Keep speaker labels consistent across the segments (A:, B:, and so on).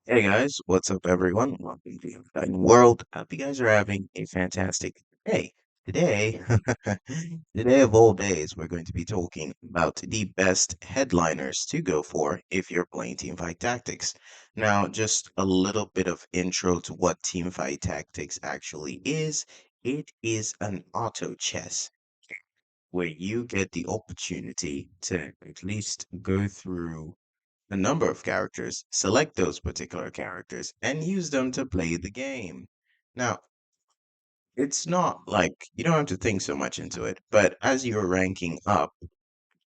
A: Hey guys, what's up everyone? Welcome to the Exciting World. Hope you guys are having a fantastic day. Today, today of all days, we're going to be talking about the best headliners to go for if you're playing Teamfight Tactics. Now, just a little bit of intro to what Teamfight Tactics actually is. It is an auto chess where you get the opportunity to at least go through a number of characters, select those particular characters, and use them to play the game. Now, it's not like you don't have to think so much into it, but as you're ranking up,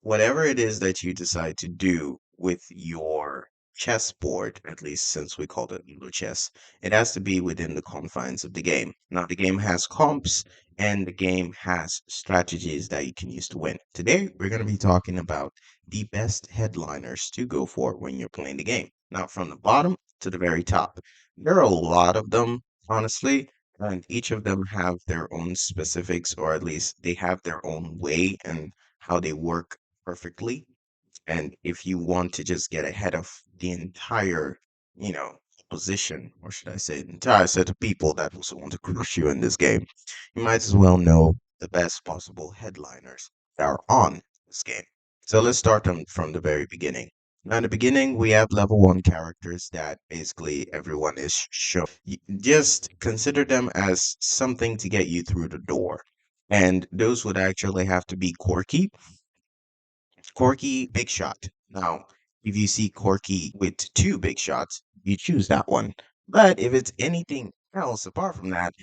A: whatever it is that you decide to do with your chessboard, at least since we called it Ludo chess, it has to be within the confines of the game. Now, the game has comps and the game has strategies that you can use to win. Today, we're going to be talking about the best headliners to go for when you're playing the game. Now, from the bottom to the very top, there are a lot of them, honestly, and each of them have their own specifics, or at least they have their own way and how they work perfectly. And if you want to just get ahead of the entire, you know, position, or should I say, the entire set of people that also want to crush you in this game, you might as well know the best possible headliners that are on this game. So let's start from the very beginning. Now, in the beginning, we have level one characters that basically everyone is shown. Just consider them as something to get you through the door. And those would actually have to be Corky, big shot. Now, if you see Corky with two big shots, you choose that one. But if it's anything else apart from that,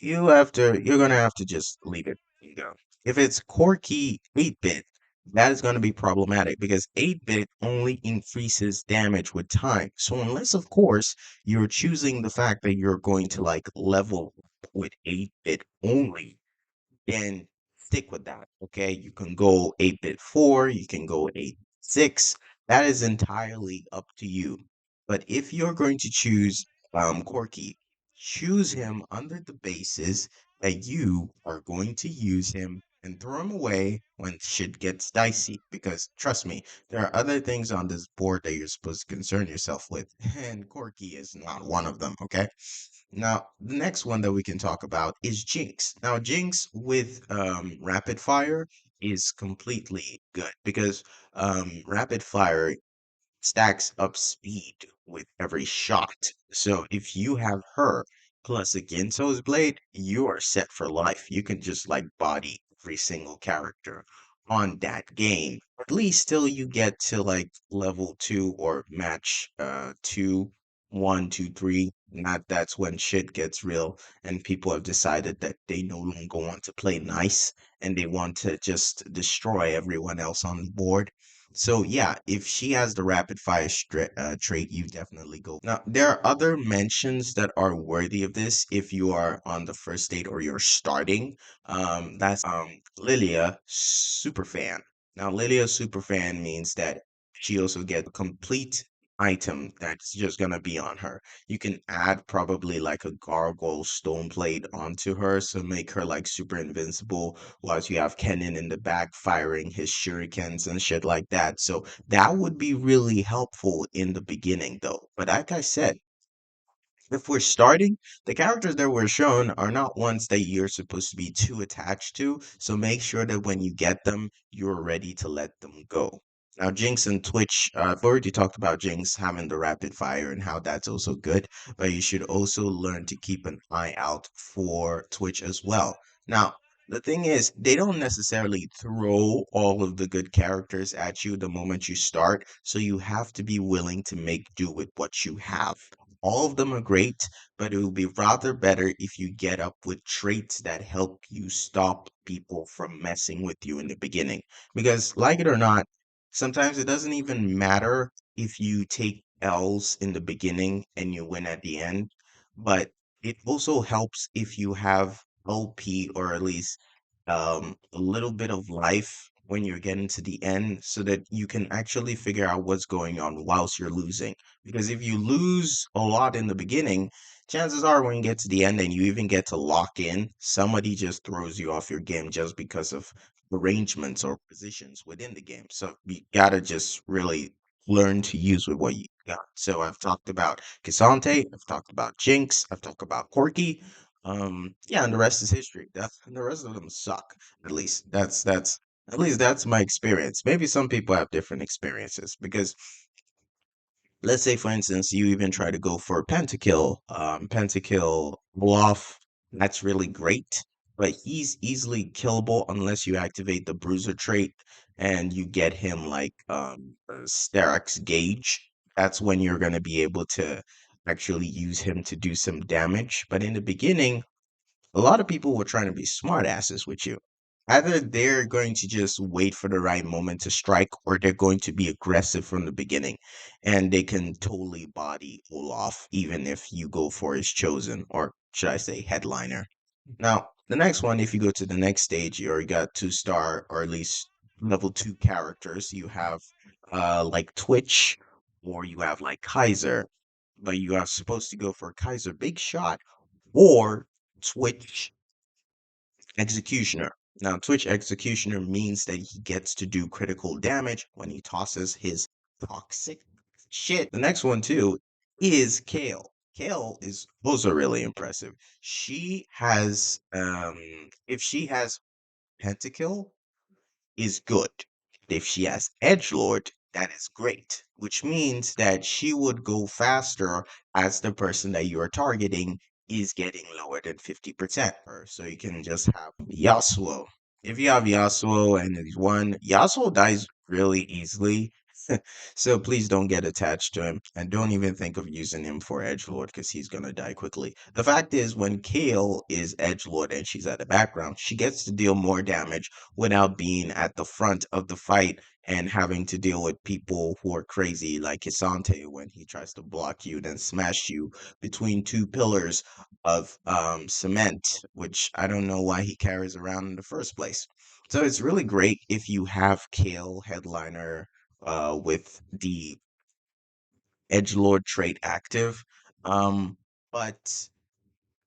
A: you're gonna have to just leave it and go. If it's Corky 8-bit, that is gonna be problematic because 8-bit only increases damage with time. So unless of course you're choosing the fact that you're going to like level with 8-bit only, then stick with that. Okay. You can go 8-bit 4, you can go 8-6. That is entirely up to you. But if you're going to choose Corky, choose him under the basis that you are going to use him and throw him away when shit gets dicey. Because trust me, there are other things on this board that you're supposed to concern yourself with, and Corky is not one of them. Okay. Now, the next one that we can talk about is Jinx. Now, Jinx with Rapid Fire is completely good because Rapid Fire stacks up speed with every shot. So if you have her plus a Ginto's blade, you are set for life. You can just like body every single character on that game. At least till you get to like level two or match two, one, two, three. That's when shit gets real and people have decided that they no longer want to play nice and they want to just destroy everyone else on the board. So yeah, if she has the rapid fire trait, you definitely go. Now, there are other mentions that are worthy of this if you are on the first state or you're starting. That's Lilia Superfan. Now, Lilia Superfan means that she also gets a complete item that's just gonna be on her. You can add probably like a gargoyle stone blade onto her, so make her like super invincible whilst you have Kennen in the back firing his shurikens and shit like that. So that would be really helpful in the beginning, though. But like I said, if we're starting, the characters that we're shown are not ones that you're supposed to be too attached to. So make sure that when you get them, you're ready to let them go. Now, Jinx and Twitch, I've already talked about Jinx having the rapid fire and how that's also good, but you should also learn to keep an eye out for Twitch as well. Now, the thing is, they don't necessarily throw all of the good characters at you the moment you start, so you have to be willing to make do with what you have. All of them are great, but it would be rather better if you get up with traits that help you stop people from messing with you in the beginning. Because, like it or not, sometimes it doesn't even matter if you take L's in the beginning and you win at the end, but it also helps if you have LP or at least a little bit of life when you're getting to the end so that you can actually figure out what's going on whilst you're losing. Because if you lose a lot in the beginning, chances are when you get to the end and you even get to lock in, somebody just throws you off your game just because of arrangements or positions within the game. So you gotta just really learn to use with Yeah. So I've talked about Cassante, I've talked about Jinx, I've talked about Corky. Yeah, and the rest is history. The rest of them suck. At least that's my experience. Maybe some people have different experiences because let's say for instance you even try to go for pentakill bluff. That's really great, but he's easily killable unless you activate the bruiser trait and you get him like Sterak's gauge. That's when you're going to be able to actually use him to do some damage, but in the beginning a lot of people were trying to be smart asses with you. Either they're going to just wait for the right moment to strike, or they're going to be aggressive from the beginning. And they can totally body Olaf, even if you go for his chosen, or should I say, headliner. Now, the next one, if you go to the next stage, you already got 2-star, or at least level 2 characters. You have like Twitch, or you have like Kaiser, but you are supposed to go for Kaiser Big Shot or Twitch Executioner. Now, Twitch Executioner means that he gets to do critical damage when he tosses his toxic shit. The next one, too, is Kale. Kale is also really impressive. She has, if she has Pentakill, is good. If she has Edgelord, that is great, which means that she would go faster as the person that you are targeting is getting lower than 50%. So you can just have Yasuo. If you have Yasuo and he's one, Yasuo dies really easily. So please don't get attached to him and don't even think of using him for Edgelord because he's gonna die quickly. The fact is, when Kale is Edgelord and she's at the background, she gets to deal more damage without being at the front of the fight and having to deal with people who are crazy like Hisante when he tries to block you, then smash you between two pillars of cement, which I don't know why he carries around in the first place. So it's really great if you have Kale Headliner with the Edgelord trait active. But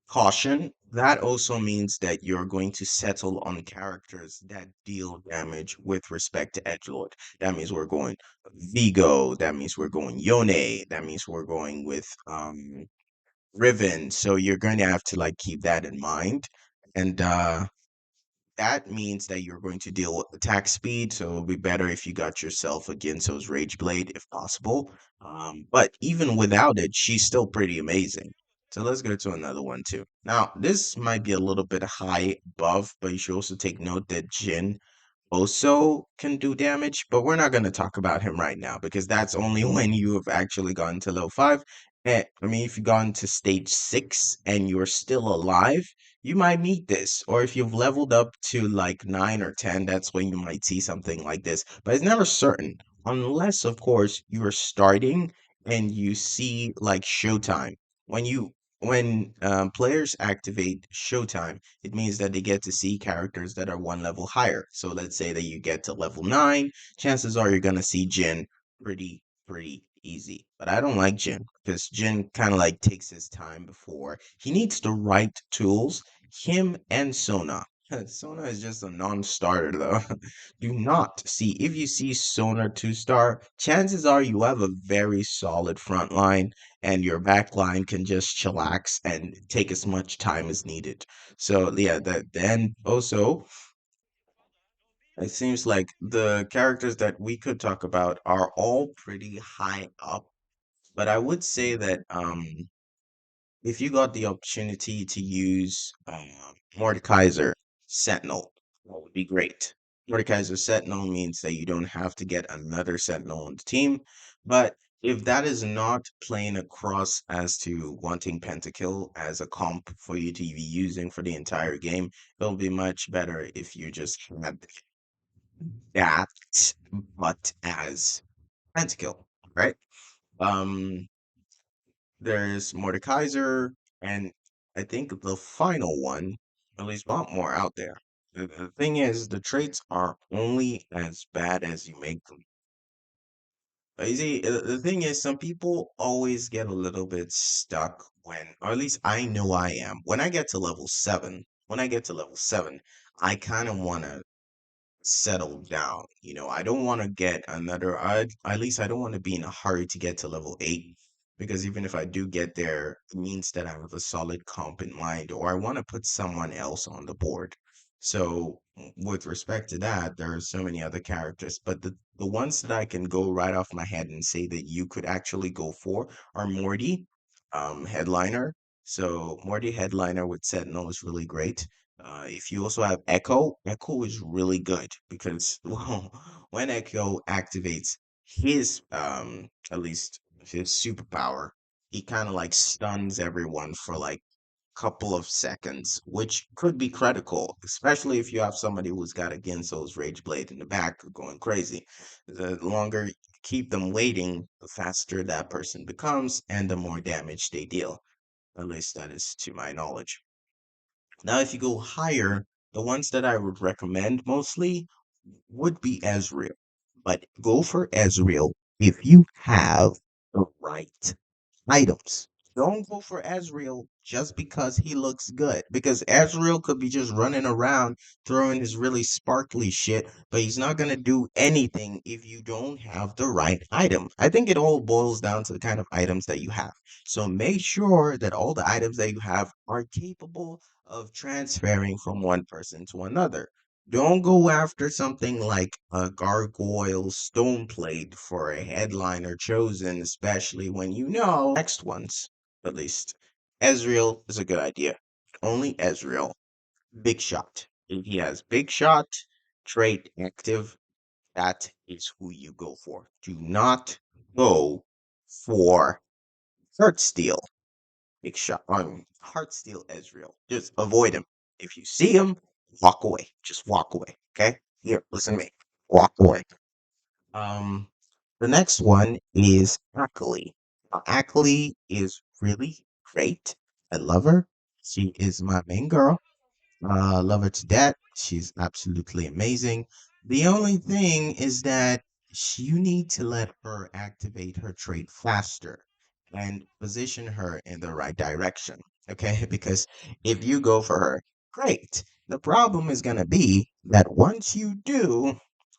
A: caution, that also means that you're going to settle on characters that deal damage with respect to Edgelord. That means we're going Vigo, that means we're going Yone, that means we're going with Riven. So you're going to have to like keep that in mind. And that means that you're going to deal with attack speed, so it'll be better if you got yourself a Ginso's Rage Blade if possible. But even without it, she's still pretty amazing. So let's go to another one too. Now, this might be a little bit high above, but you should also take note that Jin also can do damage, but we're not going to talk about him right now because that's only when you have actually gotten to level 5. And I mean, if you've gone to stage 6 and you're still alive, you might meet this. Or if you've leveled up to like 9 or 10, that's when you might see something like this. But it's never certain, unless, of course, you're starting and you see like Showtime. When you when players activate Showtime, it means that they get to see characters that are one level higher. So let's say that you get to level 9, chances are you're gonna see Jin pretty easy. But I don't like Jin because Jin kind of like takes his time before he needs the right tools. Him and Sona. Sona is just a non-starter though. Do not see if you see Sona 2-star, chances are you have a very solid front line and your back line can just chillax and take as much time as needed. So yeah, that then also it seems like the characters that we could talk about are all pretty high up, but I would say that if you got the opportunity to use Mordekaiser Sentinel, that would be great. Mordekaiser Sentinel means that you don't have to get another Sentinel on the team, but if that is not playing across as to wanting Pentakill as a comp for you to be using for the entire game, it'll be much better if you just had that, but as Pentakill, right? Um, there's Mordekaiser, and I think the final one, at least a lot more out there. The thing is, the traits are only as bad as you make them. You see, the thing is, some people always get a little bit stuck when, or at least I know I am. When I get to level 7, I kind of want to settle down. I don't want to get another, at least I don't want to be in a hurry to get to level 8 because even if I do get there, it means that I have a solid comp in mind or I want to put someone else on the board. So, with respect to that, there are so many other characters, but the ones that I can go right off my head and say that you could actually go for are Morty, Headliner. So, Morty Headliner with Sentinel is really great. If you also have Echo, Echo is really good because well, when Echo activates his at least his superpower, he kind of like stuns everyone for like a couple of seconds, which could be critical, especially if you have somebody who's got a Ginso's Rage Blade in the back going crazy. The longer you keep them waiting, the faster that person becomes and the more damage they deal. At least that is to my knowledge. Now, if you go higher, the ones that I would recommend mostly would be Ezreal. But go for Ezreal if you have the right items. Don't go for Ezreal just because he looks good. Because Ezreal could be just running around throwing his really sparkly shit, but he's not going to do anything if you don't have the right item. I think it all boils down to the kind of items that you have. So make sure that all the items that you have are capable of transferring from one person to another. Don't go after something like a gargoyle stone plate for a headliner chosen, especially when you know next ones, at least. Ezreal is a good idea. Only Ezreal. Big shot. If he has big shot, trait active, that is who you go for. Do not go for Heart Steal. Big shot. Heart Steal Ezreal. Just avoid him. If you see him, walk away. Just walk away. Okay? Here, listen to me. Walk away. Um, the next one is Akali. Akali is really great. I love her. She is my main girl. Love her to death. She's absolutely amazing. The only thing is that you need to let her activate her trait faster and position her in the right direction. Okay? Because if you go for her, great. The problem is going to be that once you do,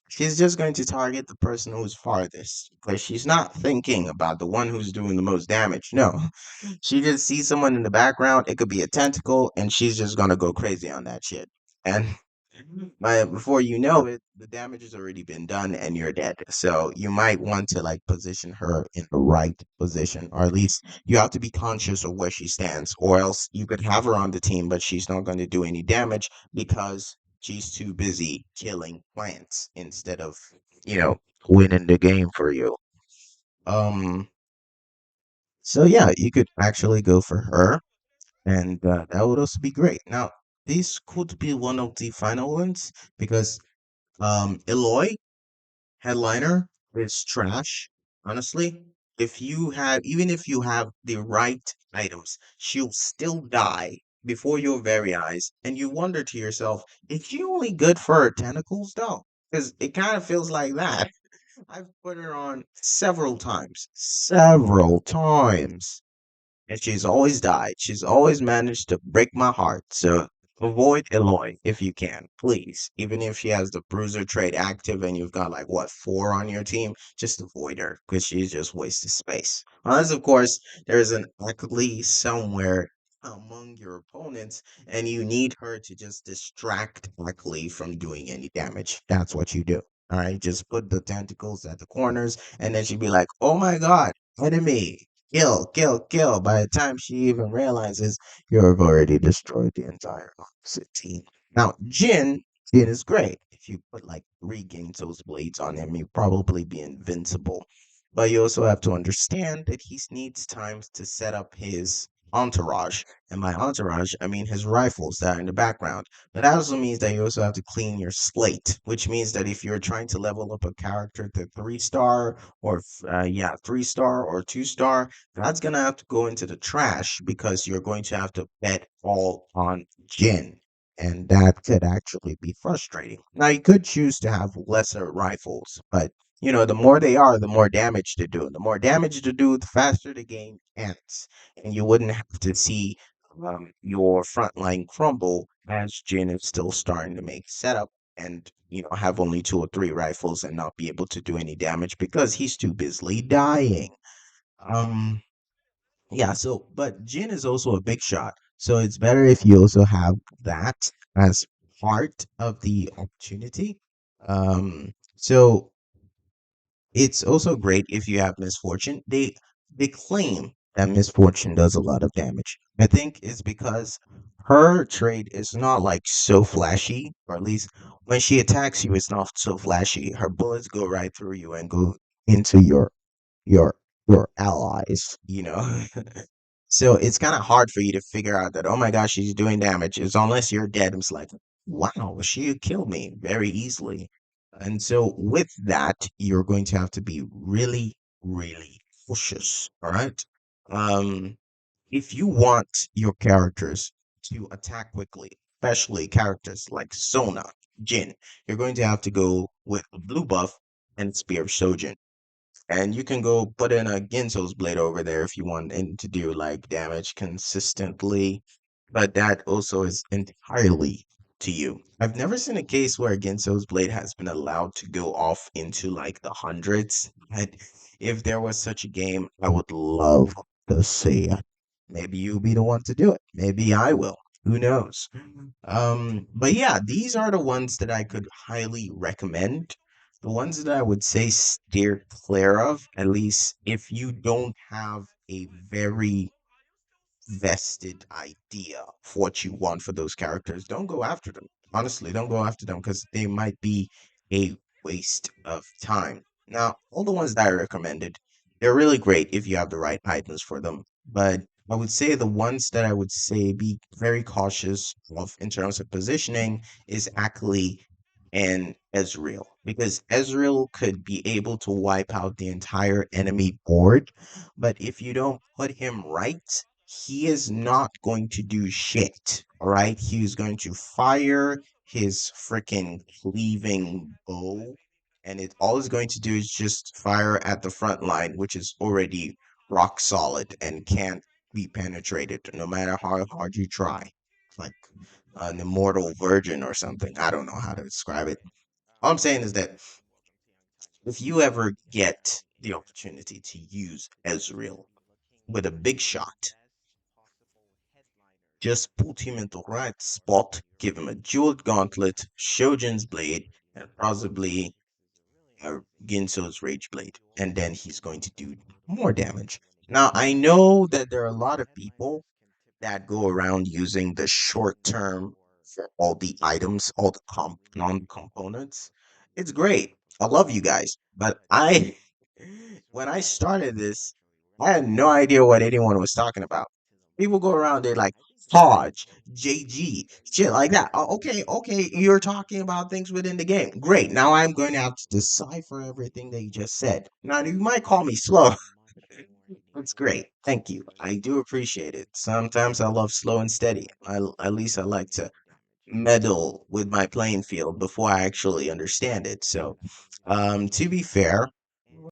A: she's just going to target the person who's farthest because she's not thinking about the one who's doing the most damage. No, she just sees someone in the background. It could be a tentacle, and she's just gonna go crazy on that shit. And before you know it, the damage has already been done, and you're dead. So you might want to like position her in the right position, or at least you have to be conscious of where she stands, or else you could have her on the team, but she's not going to do any damage because she's too busy killing plants instead of you know winning the game for you. Um. So yeah, you could actually go for her and that would also be great. Now, this could be one of the final ones because Eloy headliner is trash. Honestly, if you have even if you have the right items, she'll still die before your very eyes, and you wonder to yourself, is she only good for her tentacles though? Because it kind of feels like that. I've put her on several times and she's always died. She's always managed to break my heart. So avoid Eloy if you can, please. Even if she has the bruiser trait active and you've got like what 4 on your team, just avoid her because she's just wasted space. Unless of course there's an Akali somewhere among your opponents and you need her to just distract Akali from doing any damage. That's what you do. All right, just put the tentacles at the corners, and then she'd be like, "Oh my God, enemy! Kill, kill, kill." By the time she even realizes you've already destroyed the entire opposite team. Now, Jin is great. If you put like 3 Gento's blades on him, he'd probably be invincible. But you also have to understand that he needs time to set up his entourage. And by entourage, I mean his rifles that are in the background. But that also means that you also have to clean your slate, which means that if you're trying to level up a character to 3 star or 3 star or 2 star, that's gonna have to go into the trash because you're going to have to bet all on Jin. And that could actually be frustrating. Now, you could choose to have lesser rifles, but the more they are, the more damage to do. The more damage to do, the faster the game ends. And you wouldn't have to see your front line crumble as Jin is still starting to make setup. and have only two or three rifles and not be able to do any damage because he's too busy dying. Um, yeah, so but Jin is also a big shot. So it's better if you also have that as part of the opportunity. So it's also great if you have misfortune. They claim that misfortune does a lot of damage. I think it's because her trade is not like so flashy, or at least when she attacks you, it's not so flashy. Her bullets go right through you and go into your your allies. So it's kind of hard for you to figure out that, oh my gosh, she's doing damage. It's unless you're dead. It's like, wow, she killed me very easily. And so with that, you're going to have to be really, really cautious. All right. Um, if you want your characters to attack quickly, especially characters like Sona, Jin, you're going to have to go with a blue buff and Spear of Shojin. And you can go put in a Ginso's blade over there if you want him to do like damage consistently, but that also is entirely to you. I've never seen a case where Ginso's blade has been allowed to go off into like the hundreds. But if there was such a game, I would love to see it. Maybe you'll be the one to do it. Maybe I will. Who knows? But yeah, these are the ones that I could highly recommend. The ones that I would say steer clear of, at least if you don't have a very vested idea of what you want for those characters, don't go after them. Honestly, don't go after them because they might be a waste of time. Now, all the ones that I recommended, they're really great if you have the right items for them. But I would say the ones that I would say be very cautious of in terms of positioning is Akali and Ezreal. Because Ezreal could be able to wipe out the entire enemy board, but if you don't put him right, he is not going to do shit. All right. He's going to fire his freaking cleaving bow, and it all it's going to do is just fire at the front line, which is already rock solid and can't be penetrated no matter how hard you try. Like an immortal virgin or something. I don't know how to describe it. All I'm saying is that if you ever get the opportunity to use Ezreal with a big shot, just put him in the right spot, give him a jeweled gauntlet, Shojin's blade, and possibly Ginso's rage blade, and then he's going to do more damage. Now, I know that there are a lot of people that go around using the short term for all the items, all the non-components. It's great. I love you guys. But when I started this, I had no idea what anyone was talking about. People go around, they're like, Hodge, JG, shit like that. Oh, okay, okay, you're talking about things within the game. Great. Now I'm going to have to decipher everything that you just said. Now, you might call me slow. That's great. Thank you. I do appreciate it. Sometimes I love slow and steady. At least I like to meddle with my playing field before I actually understand it. So, to be fair,